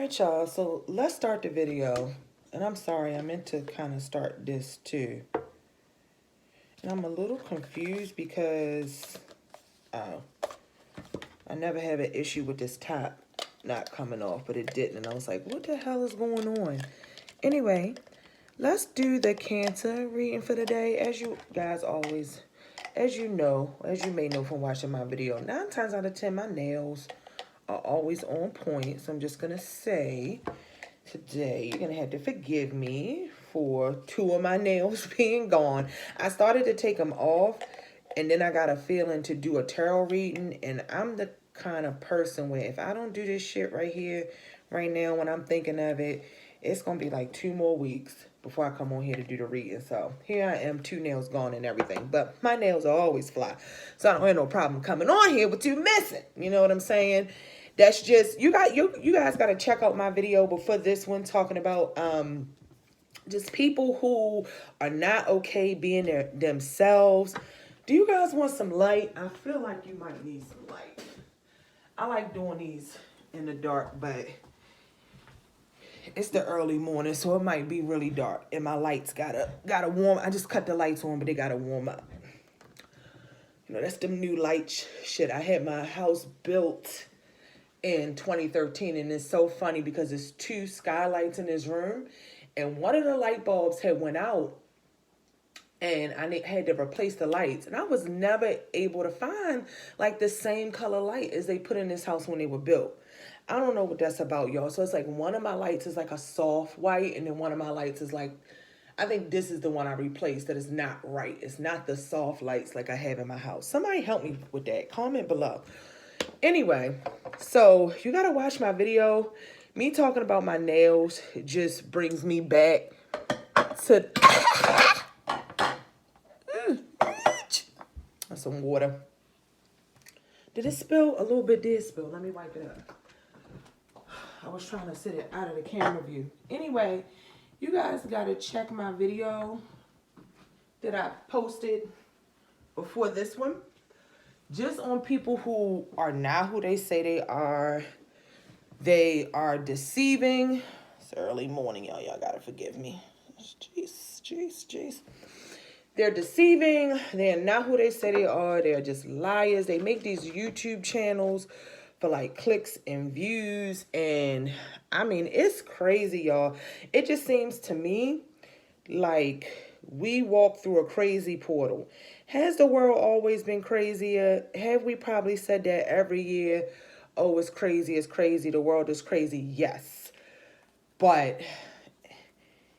right, y'all. So let's start the video. And I'm sorry, I meant to kind of start this too. And I'm a little confused because I never have an issue with this top not coming off, but it didn't. And I was like, what the hell is going on? Anyway, let's do the Cancer reading for the day. As you guys always, as you may know from watching my video, 9 times out of 10, my nails are always on point. So I'm just going to say, today, you're going to have to forgive me for 2 of my nails being gone. I started to take them off, and then I got a feeling to do a tarot reading, and I'm the kind of person where if I don't do this shit right here, right now, when I'm thinking of it, it's going to be like 2 more weeks before I come on here to do the reading. So here I am, 2 nails gone and everything. But my nails are always fly. So I don't have no problem coming on here with 2 missing. You know what I'm saying? That's just, you guys got to check out my video before this one talking about just people who are not okay being themselves. Do you guys want some light? I feel like you might need some light. I like doing these in the dark, but it's the early morning, so it might be really dark, and my lights gotta warm. I just cut the lights on, but they gotta warm up. You know, that's the new light shit. I had my house built in 2013, and it's so funny because there's 2 skylights in this room, and one of the light bulbs had went out, and I had to replace the lights, and I was never able to find like the same color light as they put in this house when they were built. I don't know what that's about, y'all. So it's like one of my lights is like a soft white, and then one of my lights is like, I think this is the one I replaced that is not right. It's not the soft lights like I have in my house. Somebody help me with that. Comment below. Anyway, so you got to watch my video. Me talking about my nails just brings me back to... some water. Did it spill? A little bit did spill. Let me wipe it up. I was trying to sit it out of the camera view. Anyway, you guys got to check my video that I posted before this one. Just on people who are not who they say they are. They are deceiving. It's early morning, y'all. Y'all got to forgive me. Jeez. They're deceiving. They're not who they say they are. They're just liars. They make these YouTube channels for like clicks and views. And I mean, it's crazy, y'all. It just seems to me like we walk through a crazy portal. Has the world always been crazier? Have we probably said that every year? Oh, it's crazy, the world is crazy. Yes. But,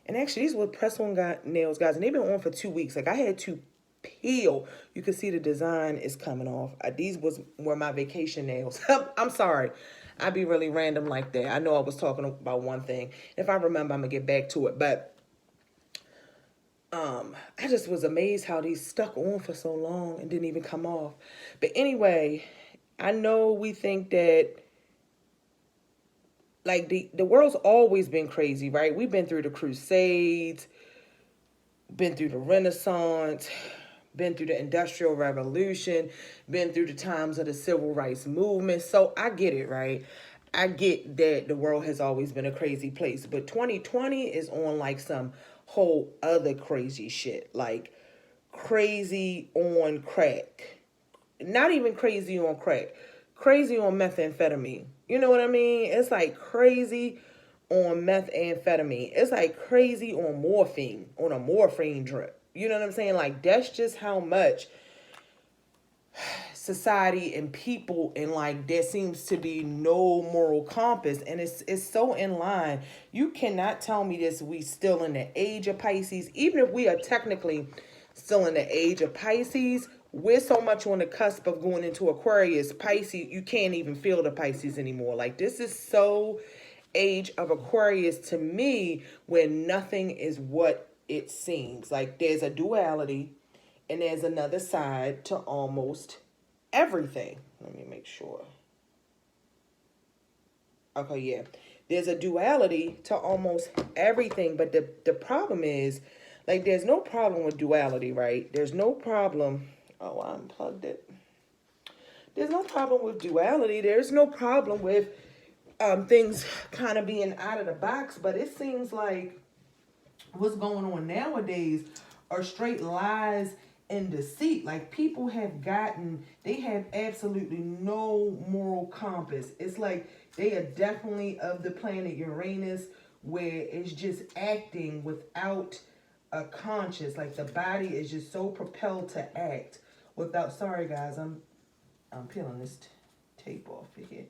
and actually these were press-on nails, guys, and they've been on for 2 weeks. Like I had to peel. You can see the design is coming off. These were my vacation nails. I'm sorry. I'd be really random like that. I know I was talking about one thing. If I remember, I'm going to get back to it. But I just was amazed how these stuck on for so long and didn't even come off. But anyway, I know we think that like the world's always been crazy, right? We've been through the Crusades, been through the Renaissance, been through the Industrial Revolution, been through the times of the Civil Rights Movement. So I get it, right? I get that the world has always been a crazy place. But 2020 is on like some whole other crazy shit. Like crazy on crack. Not even crazy on crack. Crazy on methamphetamine. You know what I mean? It's like crazy on methamphetamine. It's like crazy on morphine. On a morphine drip. You know what I'm saying? Like that's just how much society and people, and like there seems to be no moral compass, and it's so in line. You cannot tell me this. We still in the age of Pisces. Even if we are technically still in the age of Pisces, we're so much on the cusp of going into Aquarius. Pisces, you can't even feel the Pisces anymore. Like this is so age of Aquarius to me, where nothing is what it seems. Like there's a duality and there's another side to almost everything. Let me make sure. Okay, yeah. There's a duality to almost everything, but the problem is, like, there's no problem with duality, right? There's no problem. Oh, I unplugged it. There's no problem with duality. There's no problem with things kind of being out of the box, but it seems like what's going on nowadays are straight lies and deceit. Like people they have absolutely no moral compass. It's like they are definitely of the planet Uranus, where it's just acting without a conscience. Like the body is just so propelled to act without. Sorry guys, I'm peeling this tape off of here.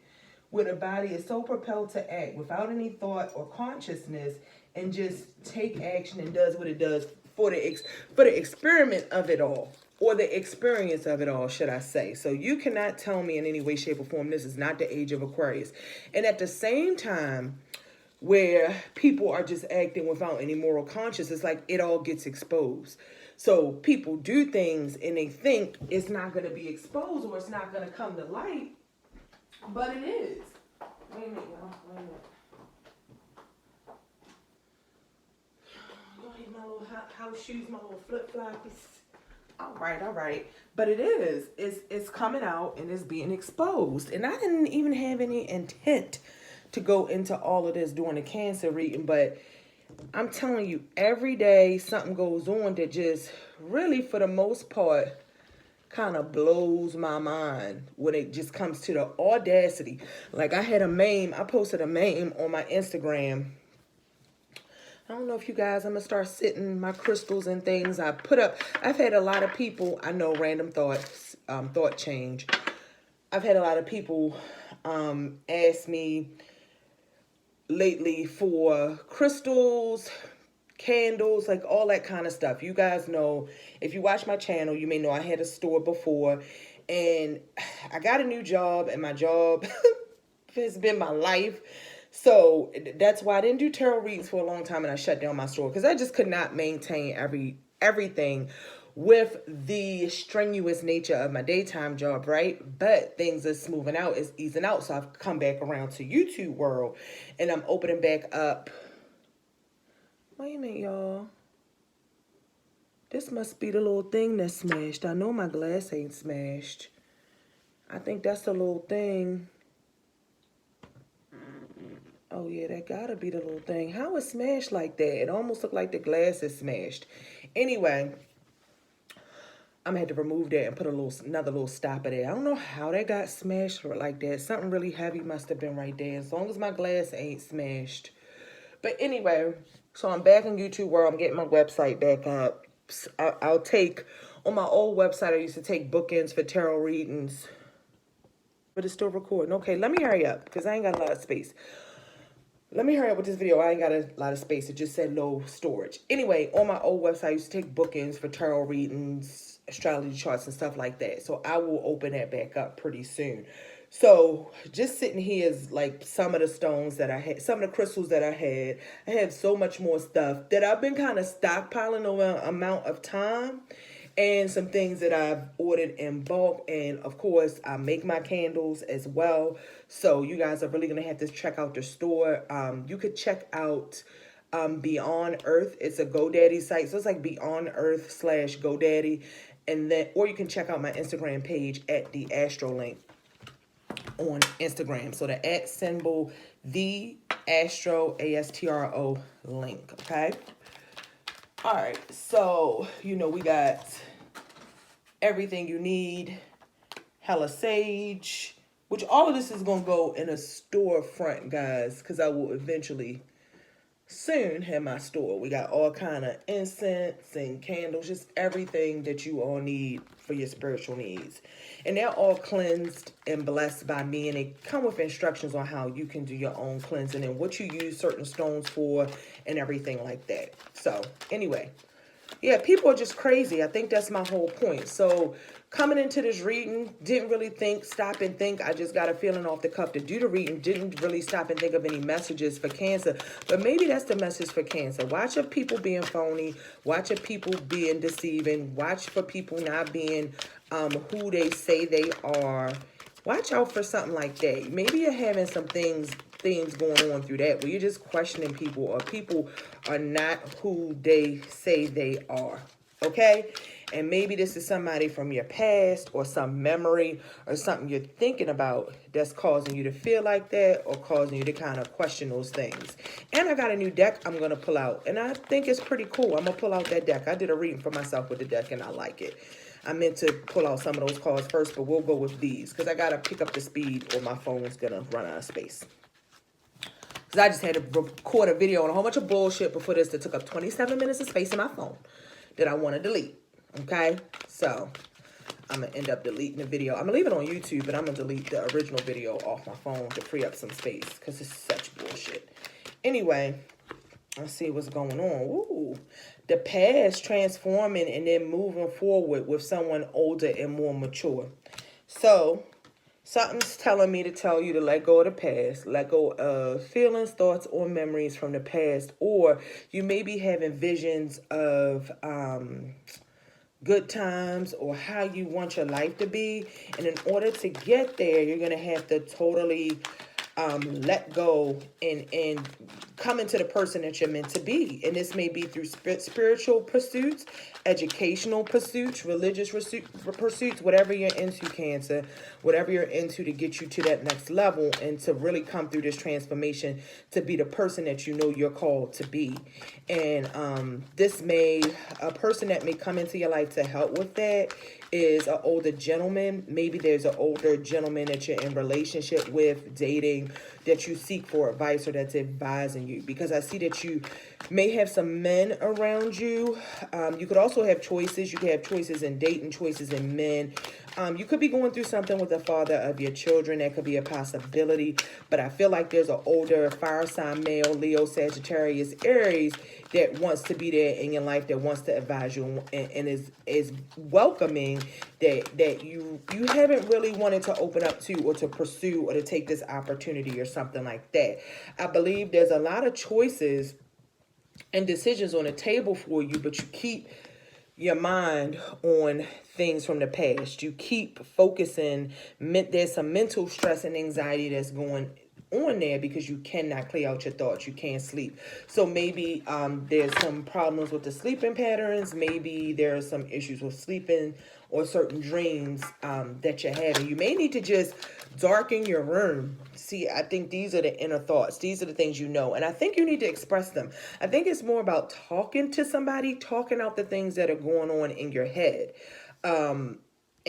Where the body is so propelled to act without any thought or consciousness, and just take action and does what it does for the experiment of it all, or the experience of it all, should I say. So you cannot tell me in any way, shape, or form this is not the age of Aquarius. And at the same time, where people are just acting without any moral conscience, it's like it all gets exposed. So people do things and they think it's not going to be exposed or it's not going to come to light, but it is. Wait a minute, y'all. Wait a minute. Go ahead, my little house shoes, my little flip-floppies. All right. But it is. It's coming out and it's being exposed. And I didn't even have any intent to go into all of this during the Cancer reading, but I'm telling you, every day something goes on that just really, for the most part, kind of blows my mind when it just comes to the audacity. Like I posted a meme on my Instagram. I don't know if you guys, I'm going to start sitting my crystals and things. I've had a lot of people, I know, random thoughts, thought change. I've had a lot of people ask me lately for crystals, candles, like all that kind of stuff. You guys know, if you watch my channel, you may know I had a store before, and I got a new job, and my job has been my life. So that's why I didn't do tarot readings for a long time, and I shut down my store, because I just could not maintain everything with the strenuous nature of my daytime job, right? But things are smoothing out, it's easing out. So I've come back around to YouTube world, and I'm opening back up. Wait a minute, y'all. This must be the little thing that's smashed. I know my glass ain't smashed. I think that's the little thing. Oh, yeah, that gotta be the little thing. How it smashed like that? It almost looked like the glass is smashed. Anyway, I'm gonna have to remove that and put another little stopper there. I don't know how that got smashed like that. Something really heavy must have been right there. As long as my glass ain't smashed. But anyway, so I'm back on YouTube world. I'm getting my website back up. I'll take, on my old website, I used to take bookends for tarot readings. But it's still recording. Okay, let me hurry up, because I ain't got a lot of space. Let me hurry up with this video. I ain't got a lot of space. It just said low storage. Anyway, on my old website, I used to take bookends for tarot readings, astrology charts, and stuff like that. So I will open that back up pretty soon. So just sitting here is like some of the stones that I had, some of the crystals that I had. I have so much more stuff that I've been kind of stockpiling over an amount of time. And some things that I've ordered in bulk. And of course, I make my candles as well. So you guys are really going to have to check out the store. You could check out Beyond Earth. It's a GoDaddy site. So it's like Beyond Earth / GoDaddy. And then, or you can check out my Instagram page at the Astro link on Instagram. So the @ symbol, the Astro, ASTRO link. Okay. All right, so, you know, we got everything you need, hella sage, which all of this is going to go in a storefront, guys, because I will eventually soon have my store. We got all kind of incense and candles, just everything that you all need for your spiritual needs. And they're all cleansed and blessed by me, and they come with instructions on how you can do your own cleansing and what you use certain stones for and everything like that. So anyway, yeah, people are just crazy. I think that's my whole point. So coming into this reading, didn't really stop and think. I just got a feeling off the cuff to do the reading. Didn't really stop and think of any messages for Cancer. But maybe that's the message for Cancer. Watch for people being phony. Watch for people being deceiving. Watch for people not being who they say they are. Watch out for something like that. Maybe you're having some things going on through that where you're just questioning people, or people are not who they say they are. Okay? And maybe this is somebody from your past or some memory or something you're thinking about that's causing you to feel like that or causing you to kind of question those things. And I got a new deck I'm going to pull out. And I think it's pretty cool. I'm going to pull out that deck. I did a reading for myself with the deck and I like it. I meant to pull out some of those cards first, but we'll go with these because I got to pick up the speed or my phone's going to run out of space. Because I just had to record a video on a whole bunch of bullshit before this that took up 27 minutes of space in my phone that I want to delete. Okay? So, I'm going to end up deleting the video. I'm going to leave it on YouTube, but I'm going to delete the original video off my phone to free up some space because it's such bullshit. Anyway, let's see what's going on. Ooh, the past transforming and then moving forward with someone older and more mature. So, something's telling me to tell you to let go of the past, let go of feelings, thoughts, or memories from the past, or you may be having visions of good times or how you want your life to be. And in order to get there, you're going to have to totally let go and come into the person that you're meant to be. And this may be through spiritual pursuits, educational pursuits, religious pursuits, whatever you're into, Cancer, whatever you're into to get you to that next level and to really come through this transformation to be the person that you know you're called to be. And a person that may come into your life to help with that is an older gentleman. Maybe there's an older gentleman that you're in relationship with, dating, that you seek for advice or that's advising you. Because I see that you may have some men around you. You could also have choices. You could have choices in dating, choices in men. You could be going through something with the father of your children. That could be a possibility. But I feel like there's an older fire sign male, Leo, Sagittarius, Aries, that wants to be there in your life, that wants to advise you and is welcoming that you haven't really wanted to open up to or to pursue or to take this opportunity or something like that. I believe there's a lot of choices and decisions on the table for you, but you keep your mind on things from the past. You keep focusing. There's some mental stress and anxiety that's going on there because you cannot clear out your thoughts. You can't sleep. So maybe there's some problems with the sleeping patterns. Maybe there are some issues with sleeping or certain dreams that you're having. You may need to just darken your room. See, I think these are the inner thoughts. These are the things you know. And I think you need to express them. I think it's more about talking to somebody, talking out the things that are going on in your head.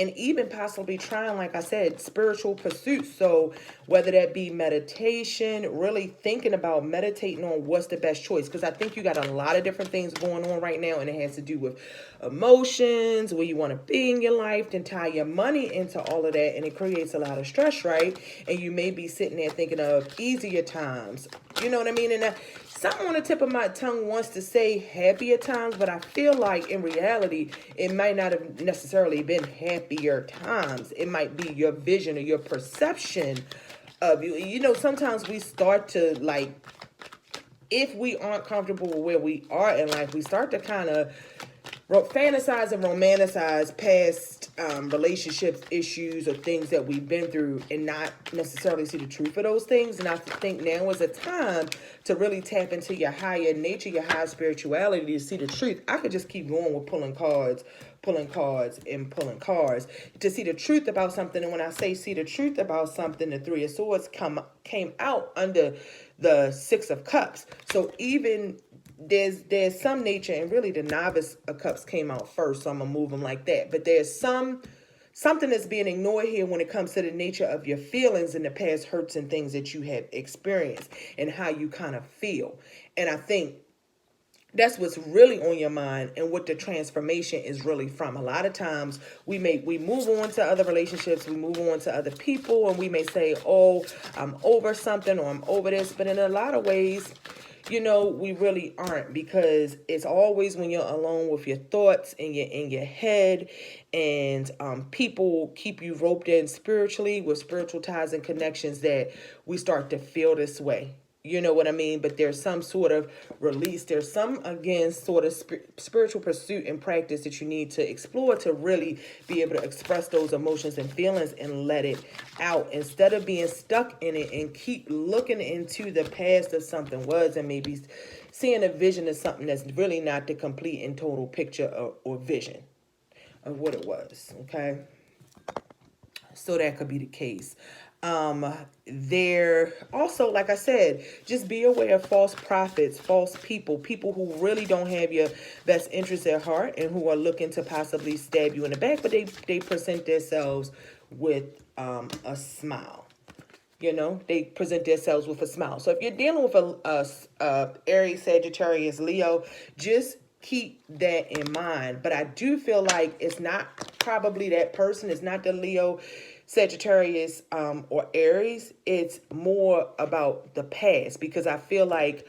And even possibly trying, like I said, spiritual pursuits. So whether that be meditation, really thinking about meditating on what's the best choice. Because I think you got a lot of different things going on right now. And it has to do with emotions, where you want to be in your life, and tie your money into all of that. And it creates a lot of stress, right? And you may be sitting there thinking of easier times. You know what I mean? And something on the tip of my tongue wants to say happier times, but I feel like in reality, it might not have necessarily been happier times. It might be your vision or your perception of you. You know, sometimes we start to if we aren't comfortable with where we are in life, we start to kind of fantasize and romanticize past relationships, issues, or things that we've been through and not necessarily see the truth of those things. And I think now is a time to really tap into your higher nature, your higher spirituality to see the truth. I could just keep going with pulling cards to see the truth about something. And when I say see the truth about something, the Three of Swords came out under the Six of Cups. So even there's some nature, and really the Novice of Cups came out first, so I'm gonna move them like that. But there's something that's being ignored here when it comes to the nature of your feelings and the past hurts and things that you have experienced and how you kind of feel. And I think that's what's really on your mind and what the transformation is really from. A lot of times we move on to other relationships, we move on to other people, and we may say, oh, I'm over something or I'm over this. But in a lot of ways, you know, we really aren't, because it's always when you're alone with your thoughts and you're in your head, and people keep you roped in spiritually with spiritual ties and connections that we start to feel this way. You know what I mean? But there's some sort of release. There's some, again, sort of spiritual pursuit and practice that you need to explore to really be able to express those emotions and feelings and let it out, instead of being stuck in it and keep looking into the past of something was, and maybe seeing a vision of something that's really not the complete and total picture or vision of what it was. Okay. So that could be the case. There also, like I said, just be aware of false prophets, false people who really don't have your best interests at heart and who are looking to possibly stab you in the back, but they present themselves with a smile. You know, they present themselves with a smile. So if you're dealing with a Aries, Sagittarius, Leo, just keep that in mind. But I do feel like it's not probably that person. It's not the Leo, Sagittarius, or Aries. It's more about the past, because I feel like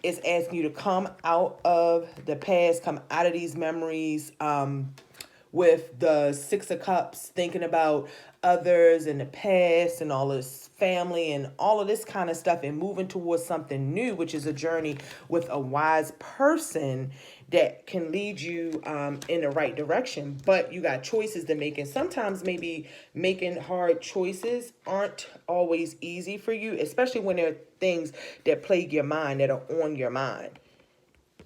it's asking you to come out of the past, come out of these memories, with the Six of Cups, thinking about others in the past and all this family and all of this kind of stuff, and moving towards something new, which is a journey with a wise person that can lead you in the right direction. But you got choices to make, and sometimes maybe making hard choices aren't always easy for you, especially when there are things that plague your mind, that are on your mind.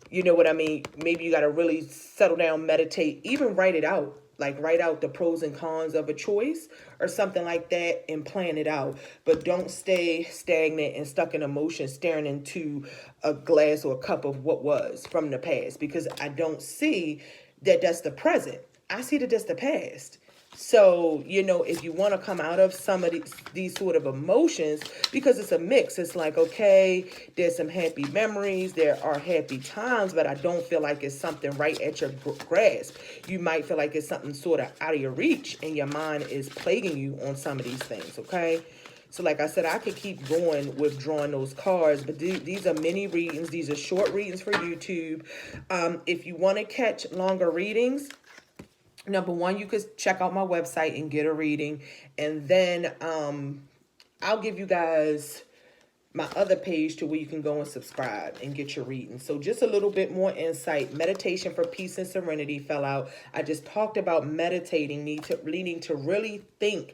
You know what I mean? Maybe you got to really settle down, meditate, even write it out. Like write out the pros and cons of a choice or something like that and plan it out. But don't stay stagnant and stuck in emotion, staring into a glass or a cup of what was from the past. Because I don't see that that's the present. I see that that's the past. So, you know, if you want to come out of some of these sort of emotions, because it's a mix, it's like, okay, there's some happy memories, there are happy times, but I don't feel like it's something right at your grasp. You might feel like it's something sort of out of your reach, and your mind is plaguing you on some of these things, okay? So like I said, I could keep going with drawing those cards, but these are mini readings. These are short readings for YouTube. If you want to catch longer readings, number one, you could check out my website and get a reading. And then I'll give you guys my other page to where you can go and subscribe and get your reading. So just a little bit more insight. Meditation for peace and serenity fell out. I just talked about meditating, needing to really think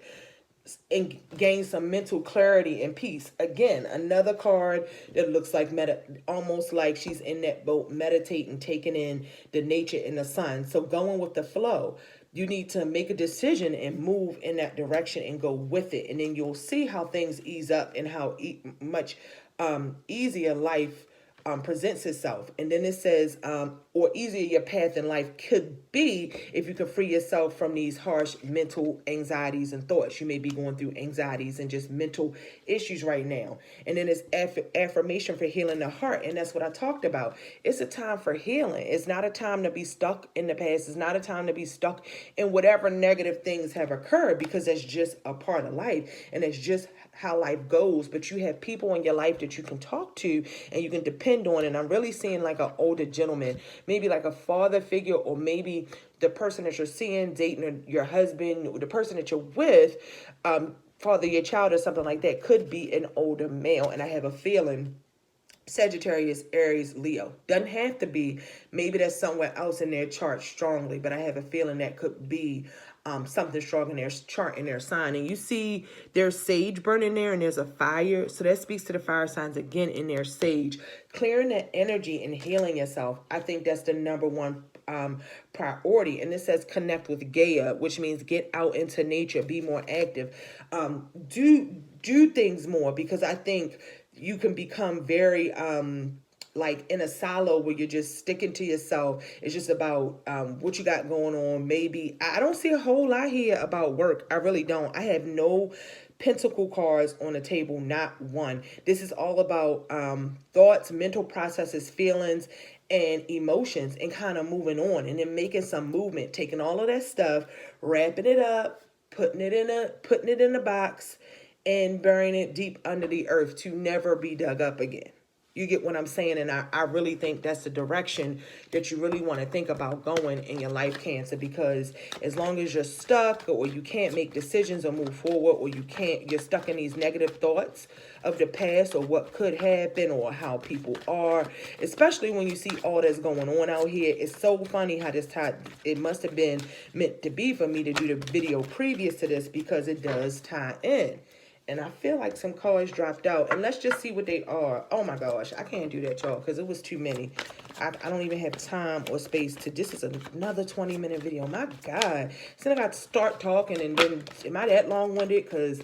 and gain some mental clarity and peace. Again, another card that looks like almost like she's in that boat, meditating, taking in the nature and the sun. So going with the flow. You need to make a decision and move in that direction and go with it. And then you'll see how things ease up and how much easier life presents itself. And then it says, or easier your path in life could be if you can free yourself from these harsh mental anxieties and thoughts. You may be going through anxieties and just mental issues right now. And then it's affirmation for healing the heart. And that's what I talked about. It's a time for healing. It's not a time to be stuck in the past. It's not a time to be stuck in whatever negative things have occurred, because that's just a part of life. And it's just how life goes. But you have people in your life that you can talk to and you can depend on. And I'm really seeing like an older gentleman, maybe like a father figure, or maybe the person that you're seeing, dating your husband, or the person that you're with, father your child or something like that, could be an older male. And I have a feeling Sagittarius, Aries, Leo. Doesn't have to be. Maybe there's somewhere else in their chart strongly, but I have a feeling that could be something strong in their chart, in their sign. And you see there's sage burning there, and there's a fire. So that speaks to the fire signs again in their sage. Clearing that energy and healing yourself. I think that's the number one priority. And this says connect with Gaia, which means get out into nature, be more active, do things more, because I think you can become very like in a silo where you're just sticking to yourself. It's just about what you got going on. Maybe I don't see a whole lot here about work. I really don't. I have no pentacle cards on the table, not one. This is all about thoughts, mental processes, feelings, and emotions, and kind of moving on, and then making some movement, taking all of that stuff, wrapping it up, putting it in a box, and burying it deep under the earth to never be dug up again. You get what I'm saying? And I really think that's the direction that you really want to think about going in your life, Cancer, because as long as you're stuck or you can't make decisions or move forward, or you're stuck in these negative thoughts of the past or what could happen or how people are, especially when you see all that's going on out here. It's so funny how this time, it must have been meant to be for me to do the video previous to this, because it does tie in. And I feel like some cards dropped out. And let's just see what they are. Oh my gosh, I can't do that, y'all, because it was too many. I don't even have time or space to. This is another 20-minute video. My God. So I got to start talking, and then, am I that long-winded? Because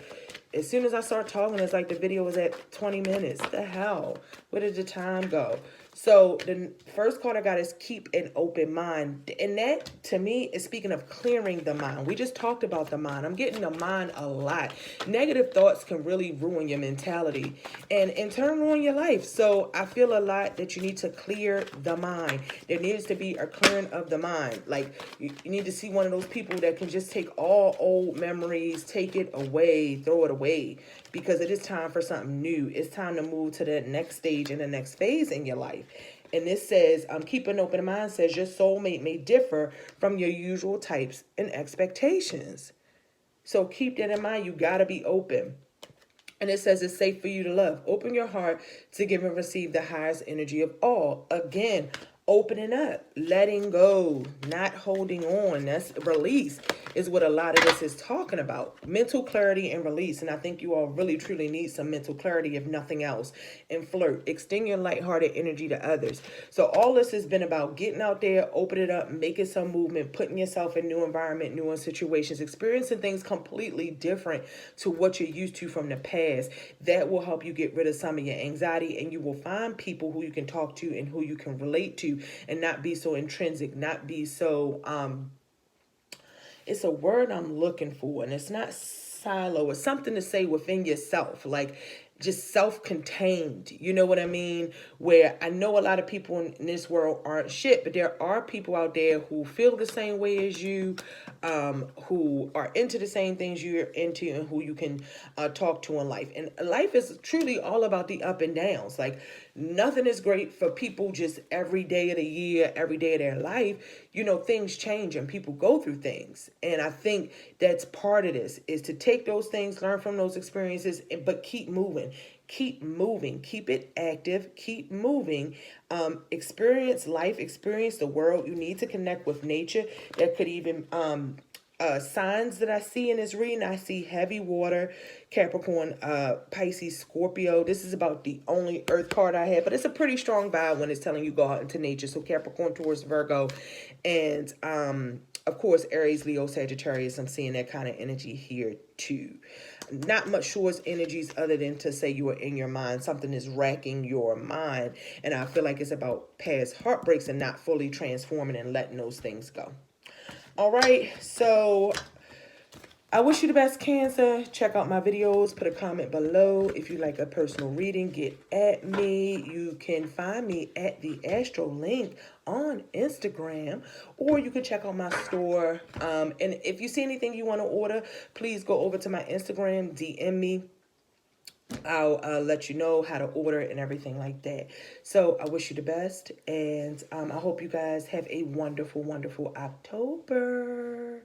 as soon as I start talking, it's like the video was at 20 minutes. The hell? Where did the time go? So the first card I got is keep an open mind. And that, to me, is speaking of clearing the mind. We just talked about the mind. I'm getting the mind a lot. Negative thoughts can really ruin your mentality and in turn ruin your life. So I feel a lot that you need to clear the mind. There needs to be a clearing of the mind. Like you need to see one of those people that can just take all old memories, take it away, throw it away, because it is time for something new. It's time to move to the next stage and the next phase in your life. And this says, keep an open mind, says your soulmate may differ from your usual types and expectations. So keep that in mind. You got to be open. And it says it's safe for you to love. Open your heart to give and receive the highest energy of all. Again, opening up, letting go, not holding on. That's release, is what a lot of this is talking about. Mental clarity and release. And I think you all really truly need some mental clarity, if nothing else. And flirt. Extend your lighthearted energy to others. So all this has been about getting out there, opening it up, making some movement, putting yourself in new environment, new situations, experiencing things completely different to what you're used to from the past. That will help you get rid of some of your anxiety, and you will find people who you can talk to and who you can relate to, and not be so intrinsic, not be so it's a word I'm looking for, and it's not silo. It's something to say within yourself, like just self-contained. You know what I mean? Where I know a lot of people in this world aren't shit, but there are people out there who feel the same way as you, who are into the same things you're into, and who you can talk to in life. And life is truly all about the up and downs. Like nothing is great for people just every day of the year, every day of their life. You know, things change and people go through things. And I think that's part of this, is to take those things, learn from those experiences, but keep moving. Keep moving. Keep it active. Keep moving. Experience life. Experience the world. You need to connect with nature. That could even signs that I see in this reading. I see heavy water, Capricorn, Pisces, Scorpio. This is about the only earth card I have, but it's a pretty strong vibe when it's telling you go out into nature. So Capricorn, Taurus, Virgo, and of course Aries, Leo, Sagittarius. I'm seeing that kind of energy here too. Not much Shores energies other than to say you are in your mind. Something is racking your mind. And I feel like it's about past heartbreaks and not fully transforming and letting those things go. All right, so I wish you the best, Cancer. Check out my videos. Put a comment below. If you like a personal reading, get at me. You can find me at the Astro link on Instagram, or you can check out my store. And if you see anything you want to order, please go over to my Instagram, DM me. I'll let you know how to order and everything like that. So I wish you the best, and I hope you guys have a wonderful, wonderful October.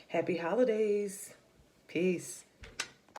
Happy holidays. Peace.